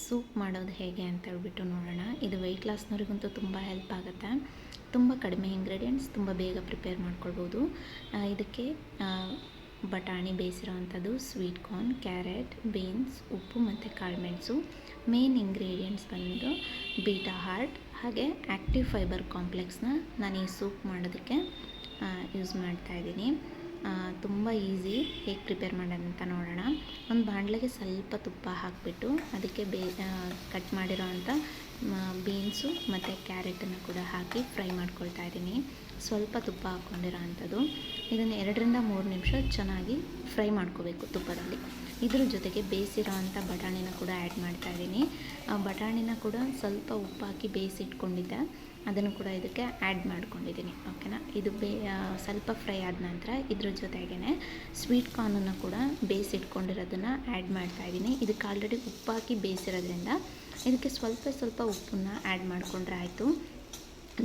Soup ಮಾಡೋದು ಹೇಗೆ ಅಂತ ಹೇಳ್ಬಿಟ್ಟು ನೋಡೋಣ. ಇದು ವೆಯ್ಟ್ ಲಾಸ್ನವ್ರಿಗಂತೂ ತುಂಬ ಹೆಲ್ಪ್ ಆಗುತ್ತೆ. ತುಂಬ ಕಡಿಮೆ ಇಂಗ್ರೀಡಿಯೆಂಟ್ಸ್, ತುಂಬ ಬೇಗ ಪ್ರಿಪೇರ್ ಮಾಡ್ಕೊಳ್ಬೋದು. ಇದಕ್ಕೆ ಬಟಾಣಿ ಬೇಯಿಸಿರೋವಂಥದ್ದು, ಸ್ವೀಟ್ ಕಾರ್ನ್, ಕ್ಯಾರೆಟ್, ಬೀನ್ಸ್, ಉಪ್ಪು ಮತ್ತು ಕಾಳುಮೆಣಸು. ಮೇನ್ ಇಂಗ್ರೀಡಿಯೆಂಟ್ಸ್ ಬಂದು ಬೀಟಾ ಹಾರ್ಟ್ ಹಾಗೆ ಆ್ಯಕ್ಟಿವ್ ಫೈಬರ್ ಕಾಂಪ್ಲೆಕ್ಸ್ನ ನಾನು ಈ ಸೂಪ್ ಮಾಡೋದಕ್ಕೆ ಯೂಸ್ ಮಾಡ್ತಾಯಿದ್ದೀನಿ. ತುಂಬ ಈಸಿ. ಹೇಗೆ ಪ್ರಿಪೇರ್ ಮಾಡೋದಂತ ನೋಡೋಣ. ಒಂದು ಬಾಣಲೆಗೆ ಸ್ವಲ್ಪ ತುಪ್ಪ ಹಾಕಿಬಿಟ್ಟು ಅದಕ್ಕೆ ಕಟ್ ಮಾಡಿರೋ ಅಂಥ ಬೀನ್ಸು ಮತ್ತು ಕ್ಯಾರೆಟನ್ನು ಕೂಡ ಹಾಕಿ ಫ್ರೈ ಮಾಡ್ಕೊಳ್ತಾ ಇದ್ದೀನಿ. ಸ್ವಲ್ಪ ತುಪ್ಪ ಹಾಕ್ಕೊಂಡಿರೋ ಅಂಥದ್ದು. ಇದನ್ನು 2-3 ನಿಮಿಷ ಚೆನ್ನಾಗಿ ಫ್ರೈ ಮಾಡ್ಕೋಬೇಕು ತುಪ್ಪದಲ್ಲಿ. ಇದ್ರ ಜೊತೆಗೆ ಬೇಯಿಸಿರೋ ಅಂಥ ಬಟಾಣಿನ ಕೂಡ ಆ್ಯಡ್ ಮಾಡ್ತಾಯಿದ್ದೀನಿ. ಆ ಬಟಾಣಿನ ಕೂಡ ಸ್ವಲ್ಪ ಉಪ್ಪು ಹಾಕಿ ಬೇಯಿಸಿಟ್ಕೊಂಡಿದ್ದೆ, ಅದನ್ನು ಕೂಡ ಇದಕ್ಕೆ ಆ್ಯಡ್ ಮಾಡ್ಕೊಂಡಿದ್ದೀನಿ. ಓಕೆನಾ. ಇದು ಸ್ವಲ್ಪ ಫ್ರೈ ಆದ ನಂತರ ಇದ್ರ ಜೊತೆಗೇ ಸ್ವೀಟ್ ಕಾರ್ನನ್ನು ಕೂಡ ಬೇಯಿಸಿಟ್ಕೊಂಡಿರೋದನ್ನು ಆ್ಯಡ್ ಮಾಡ್ತಾಯಿದ್ದೀನಿ. ಇದಕ್ಕೆ ಆಲ್ರೆಡಿ ಉಪ್ಪು ಹಾಕಿ ಬೇಯಿಸಿರೋದ್ರಿಂದ ಇದಕ್ಕೆ ಸ್ವಲ್ಪ ಉಪ್ಪನ್ನು ಆ್ಯಡ್ ಮಾಡಿಕೊಂಡ್ರೆ ಆಯಿತು.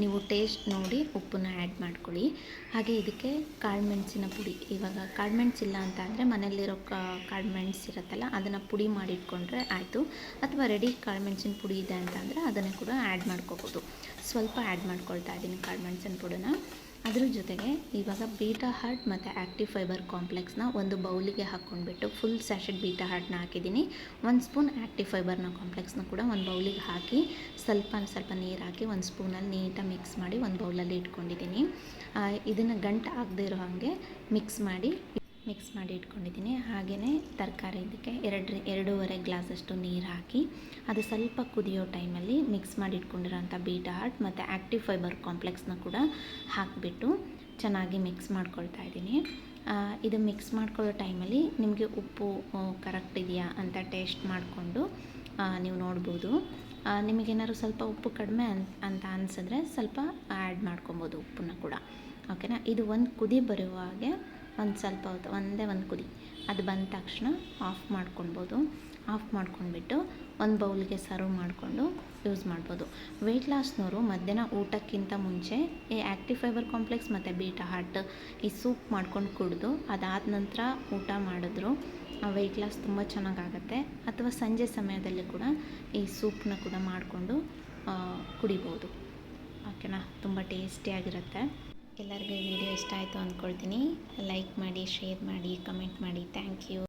ನೀವು ಟೇಸ್ಟ್ ನೋಡಿ ಉಪ್ಪನ್ನು ಆ್ಯಡ್ ಮಾಡ್ಕೊಳ್ಳಿ. ಹಾಗೆ ಇದಕ್ಕೆ ಕಾಳುಮೆಣಸಿನ ಪುಡಿ, ಇವಾಗ ಕಾಳುಮೆಣಸು ಇಲ್ಲ ಅಂತ ಅಂದರೆ ಮನೆಯಲ್ಲಿರೋ ಕಾಳುಮೆಣಸು ಇರುತ್ತಲ್ಲ, ಅದನ್ನು ಪುಡಿ ಮಾಡಿಟ್ಕೊಂಡ್ರೆ ಆಯಿತು. ಅಥವಾ ರೆಡಿ ಕಾಳುಮೆಣಸಿನ ಪುಡಿ ಇದೆ ಅಂತ ಅಂದರೆ ಅದನ್ನು ಕೂಡ ಆ್ಯಡ್ ಮಾಡ್ಕೋಬೋದು. ಸ್ವಲ್ಪ ಆ್ಯಡ್ ಮಾಡ್ಕೊಳ್ತಾ ಇದ್ದೀನಿ ಕಾಳುಮೆಣಸಿನ ಪುಡಿನ. ಅದ್ರ ಜೊತೆಗೆ ಇವಾಗ ಬೀಟಾ ಹಾರ್ಟ್ ಮತ್ತು ಆ್ಯಕ್ಟಿವ್ ಫೈಬರ್ ಕಾಂಪ್ಲೆಕ್ಸ್ನ ಒಂದು ಬೌಲಿಗೆ ಹಾಕ್ಕೊಂಡ್ಬಿಟ್ಟು ಫುಲ್ ಸ್ಯಾಶೆಟ್ ಬೀಟಾ ಹಾರ್ಟ್ನ ಹಾಕಿದ್ದೀನಿ. 1 ಸ್ಪೂನ್ ಆ್ಯಕ್ಟಿವ್ ಫೈಬರ್ನ ಕಾಂಪ್ಲೆಕ್ಸ್ನ ಕೂಡ ಒಂದು ಬೌಲಿಗೆ ಹಾಕಿ ಸ್ವಲ್ಪ ನೀರು ಹಾಕಿ 1 ಸ್ಪೂನಲ್ಲಿ ನೀಟಾಗಿ ಮಿಕ್ಸ್ ಮಾಡಿ ಒಂದು ಬೌಲಲ್ಲಿ ಇಟ್ಕೊಂಡಿದ್ದೀನಿ. ಇದನ್ನು ಗಂಟು ಆಗದೆ ಇರೋ ಹಾಗೆ ಮಿಕ್ಸ್ ಮಾಡಿ ಇಟ್ಕೊಂಡಿದ್ದೀನಿ. ಹಾಗೆಯೇ ತರಕಾರಿ ಇದಕ್ಕೆ 2.5 ಗ್ಲಾಸಷ್ಟು ನೀರು ಹಾಕಿ ಅದು ಸ್ವಲ್ಪ ಕುದಿಯೋ ಟೈಮಲ್ಲಿ ಮಿಕ್ಸ್ ಮಾಡಿ ಇಟ್ಕೊಂಡಿರೋಂಥ ಬೀಟಾ ಹಾರ್ಟ್ ಮತ್ತು ಆ್ಯಕ್ಟಿವ್ ಫೈಬರ್ ಕಾಂಪ್ಲೆಕ್ಸ್ನ ಕೂಡ ಹಾಕಿಬಿಟ್ಟು ಚೆನ್ನಾಗಿ ಮಿಕ್ಸ್ ಮಾಡ್ಕೊಳ್ತಾ ಇದ್ದೀನಿ. ಇದು ಮಿಕ್ಸ್ ಮಾಡ್ಕೊಳ್ಳೋ ಟೈಮಲ್ಲಿ ನಿಮಗೆ ಉಪ್ಪು ಕರೆಕ್ಟ್ ಇದೆಯಾ ಅಂತ ಟೇಸ್ಟ್ ಮಾಡಿಕೊಂಡು ನೀವು ನೋಡ್ಬೋದು. ನಿಮಗೇನಾದ್ರು ಸ್ವಲ್ಪ ಉಪ್ಪು ಕಡಿಮೆ ಅಂತ ಅನಿಸಿದ್ರೆ ಸ್ವಲ್ಪ ಆ್ಯಡ್ ಮಾಡ್ಕೊಬೋದು ಉಪ್ಪನ್ನ ಕೂಡ. ಓಕೆನಾ. ಇದು ಒಂದು ಕುದಿ ಬರುವ ಹಾಗೆ ಒಂದು ಸ್ವಲ್ಪ ಹೊತ್ತು, ಒಂದು ಕುದಿ ಅದು ಬಂದ ತಕ್ಷಣ ಆಫ್ ಮಾಡ್ಕೊಳ್ಬೋದು. ಆಫ್ ಮಾಡ್ಕೊಂಡ್ಬಿಟ್ಟು ಒಂದು ಬೌಲ್ಗೆ ಸರ್ವ್ ಮಾಡಿಕೊಂಡು ಯೂಸ್ ಮಾಡ್ಬೋದು. ವೆಯ್ಟ್ ಲಾಸ್ನವರು ಮಧ್ಯಾಹ್ನ ಊಟಕ್ಕಿಂತ ಮುಂಚೆ ಈ ಆ್ಯಕ್ಟಿವ್ ಫೈಬರ್ ಕಾಂಪ್ಲೆಕ್ಸ್ ಮತ್ತು ಬೀಟಾ ಹಾರ್ಟ್ ಈ ಸೂಪ್ ಮಾಡ್ಕೊಂಡು ಕುಡಿದು ಅದಾದ ನಂತರ ಊಟ ಮಾಡಿದ್ರು ವೆಯ್ಟ್ ಲಾಸ್ ತುಂಬ ಚೆನ್ನಾಗಾಗತ್ತೆ. ಅಥವಾ ಸಂಜೆ ಸಮಯದಲ್ಲಿ ಕೂಡ ಈ ಸೂಪ್ನ ಕೂಡ ಮಾಡಿಕೊಂಡು ಕುಡಿಬೋದು. ಓಕೆನಾ. ತುಂಬ ಟೇಸ್ಟಿಯಾಗಿರುತ್ತೆ. ಎಲ್ಲರಿಗೂ ಈ ವಿಡಿಯೋ ಇಷ್ಟ ಆಯಿತು ಅಂದ್ಕೊಳ್ತೀನಿ. ಲೈಕ್ ಮಾಡಿ, ಶೇರ್ ಮಾಡಿ, ಕಮೆಂಟ್ ಮಾಡಿ. Thank you.